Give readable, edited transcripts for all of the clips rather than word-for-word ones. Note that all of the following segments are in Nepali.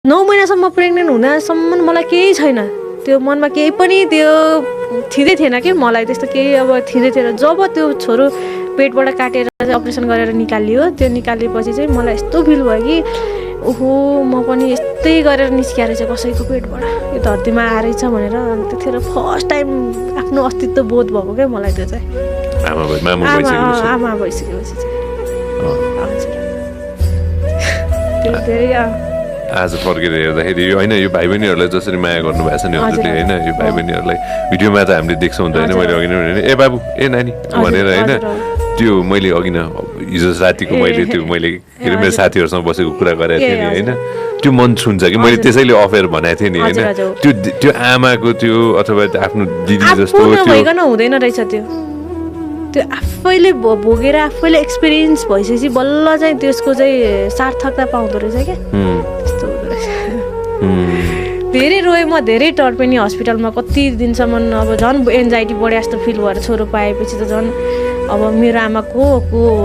9 महिनासम्म प्रेग्नेन्ट हुँदासम्म मलाई केही छैन, त्यो मनमा केही पनि त्यो थिँदै थिएन कि मलाई त्यस्तो केही अब थिँदै थिएन। जब त्यो छोरो पेटबाट काटेर अपरेसन गरेर निकालियो, त्यो निकालेपछि चाहिँ मलाई यस्तो फिल भयो कि ओहो म पनि यस्तै गरेर निस्किया रहेछ कसैको पेटबाट, यो धरतीमा आएछ भनेर। त्यतिखेर फर्स्ट टाइम आफ्नो अस्तित्व बोध भएको क्या मलाई त्यो चाहिँ आमा भइसकेपछि चाहिँ। त्यो धेरै आज फर्केर हेर्दाखेरि यो होइन, यो भाइ बहिनीहरूलाई जसरी माया गर्नुभएको छ नि हजुरले होइन, यो भाइ बहिनीहरूलाई भिडियोमा त हामीले देख्छौँ त होइन। मैले अघि नै भने ए बाबु ए नानी भनेर होइन, त्यो मैले अघि न हिजो रातिको मैले के अरे मेरो साथीहरूसँग बसेको कुरा गरेको थिएँ नि होइन, त्यो मन छुन्छ कि मैले त्यसैले अफेयर भनेको थिएँ नि होइन। त्यो आमाको त्यो अथवा आफ्नो दिदी जस्तो हुँदैन रहेछ त्यो आफैले भोगेर आफैले एक्सपिरियन्स भइसकेपछि बल्ल चाहिँ त्यसको चाहिँ सार्थकता पाउँदो रहेछ क्या। त्यस्तो हुँदो रहेछ। धेरै रोएँ म, धेरै टर्पेँ नि हस्पिटलमा कति दिनसम्म। अब झन् एन्जाइटी बढे जस्तो फिल भएर छोरो पाएपछि त झन् अब मेरो आमा को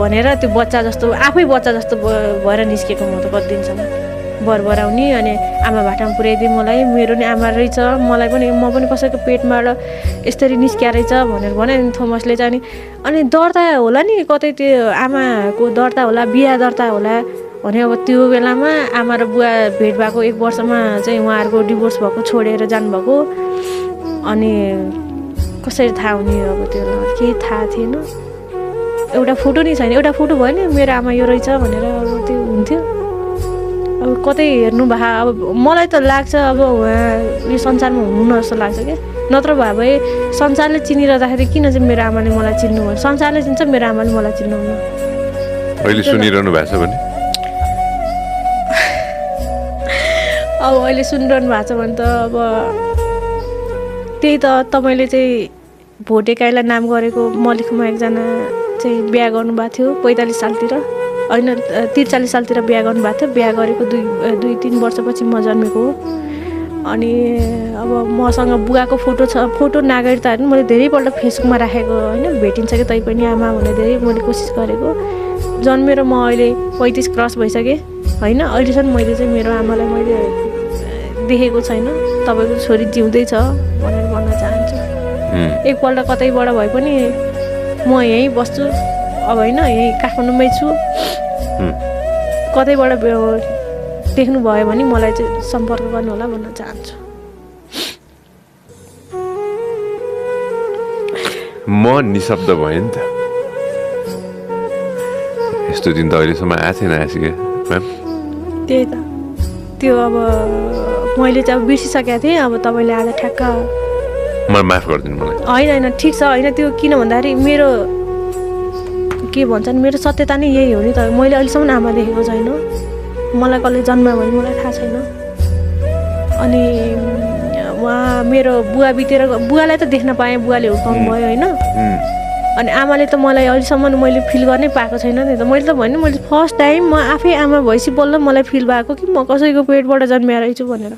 भनेर त्यो बच्चा जस्तो आफै बच्चा जस्तो भएर निस्केको म त कति दिनसम्म बरबराउने। अनि आमा भाटामा पुर्याइदिएँ मलाई, मेरो नि आमा रहेछ, मलाई पनि म पनि कसैको पेटबाट यसरी निस्किया रहेछ भनेर भने थोमसले चाहिँ। अनि दर्ता होला नि कतै त्यो आमाको दर्ता होला, बिहा दर्ता होला भने अब त्यो बेलामा आमा र बुवा भेट भएको 1 वर्षमा चाहिँ उहाँहरूको डिभोर्स भएको, छोडेर जानुभएको। अनि कसरी थाहा हुने अब त्यो केही थाहा थिएन। एउटा फोटो नि छैन, एउटा फोटो भयो नि मेरो आमा यो रहेछ भनेर अब त्यो हुन्थ्यो। अब कतै हेर्नु भए अब मलाई त लाग्छ अब उहाँ यो संसारमा हुनुहुन्न जस्तो लाग्छ क्या। नत्र भए संसारले चिनिरहँदाखेरि किन चाहिँ मेरो आमाले मलाई चिन्नु भयो, संसारले चिन्छ मेरो आमाले मलाई चिन्नुहुन्न। अहिले सुनिरहनु भएको छ भने अब अहिले सुनिरहनु भएको छ भने त अब त्यही त तपाईँले चाहिँ भोटेकाईलाई नाम गरेको मलिखमा एकजना चाहिँ बिहा गर्नुभएको थियो 45 सालतिर होइन 43 सालतिर बिहा गर्नुभएको थियो। बिहा गरेको 2-3 वर्षपछि म जन्मेको हो। अनि अब मसँग बुवाको फोटो छ, फोटो नागरिकताहरू मैले धेरैपल्ट फेसबुकमा राखेको होइन, भेटिन्छ कि तै पनि आमा भने धेरै मैले कोसिस गरेको। जन्मेर म अहिले 35 क्रस भइसकेँ होइन। अहिलेसम्म मैले चाहिँ मेरो आमालाई मैले देखेको छैन। तपाईँको छोरी जिउँदै छ भनेर भन्न चाहन्छु। एकपल्ट कतैबाट भए पनि म यहीँ बस्छु अब होइन, यहीँ काठमाडौँमै छु। कतैबाट देख्नुभयो भने मलाई चाहिँ सम्पर्क गर्नु होला भन्न चाहन्छु। म निशब्द भएँ नि त, यस्तो दिन त अहिलेसम्म आएको थिएन आएपछि म्याम। त्यही त त्यो अब मैले चाहिँ अब बिर्सिसकेको थिएँ। अब तपाईँले आज ठ्याक्क मलाई माफ गरिदिनु मलाई। होइन ठिक छ होइन, त्यो किन भन्दाखेरि मेरो के भन्छन् मेरो सत्यता नै यही हो नि त। मैले अहिलेसम्म आमा देखेको छैन, मलाई कसले जन्मायो भने मलाई थाहा छैन। अनि उहाँ मेरो बुवा बितेर बुवालाई त देख्न पाएँ, बुवाले हुर्काउनु भयो होइन। अनि आमाले त मलाई अहिलेसम्म मैले फिल गर्नै पाएको छैन नि त। मैले त भने मैले फर्स्ट टाइम म आफै आमा भएपछि बल्ल मलाई फिल भएको कि म कसैको पेटबाट जन्मिएर रहेछु भनेर।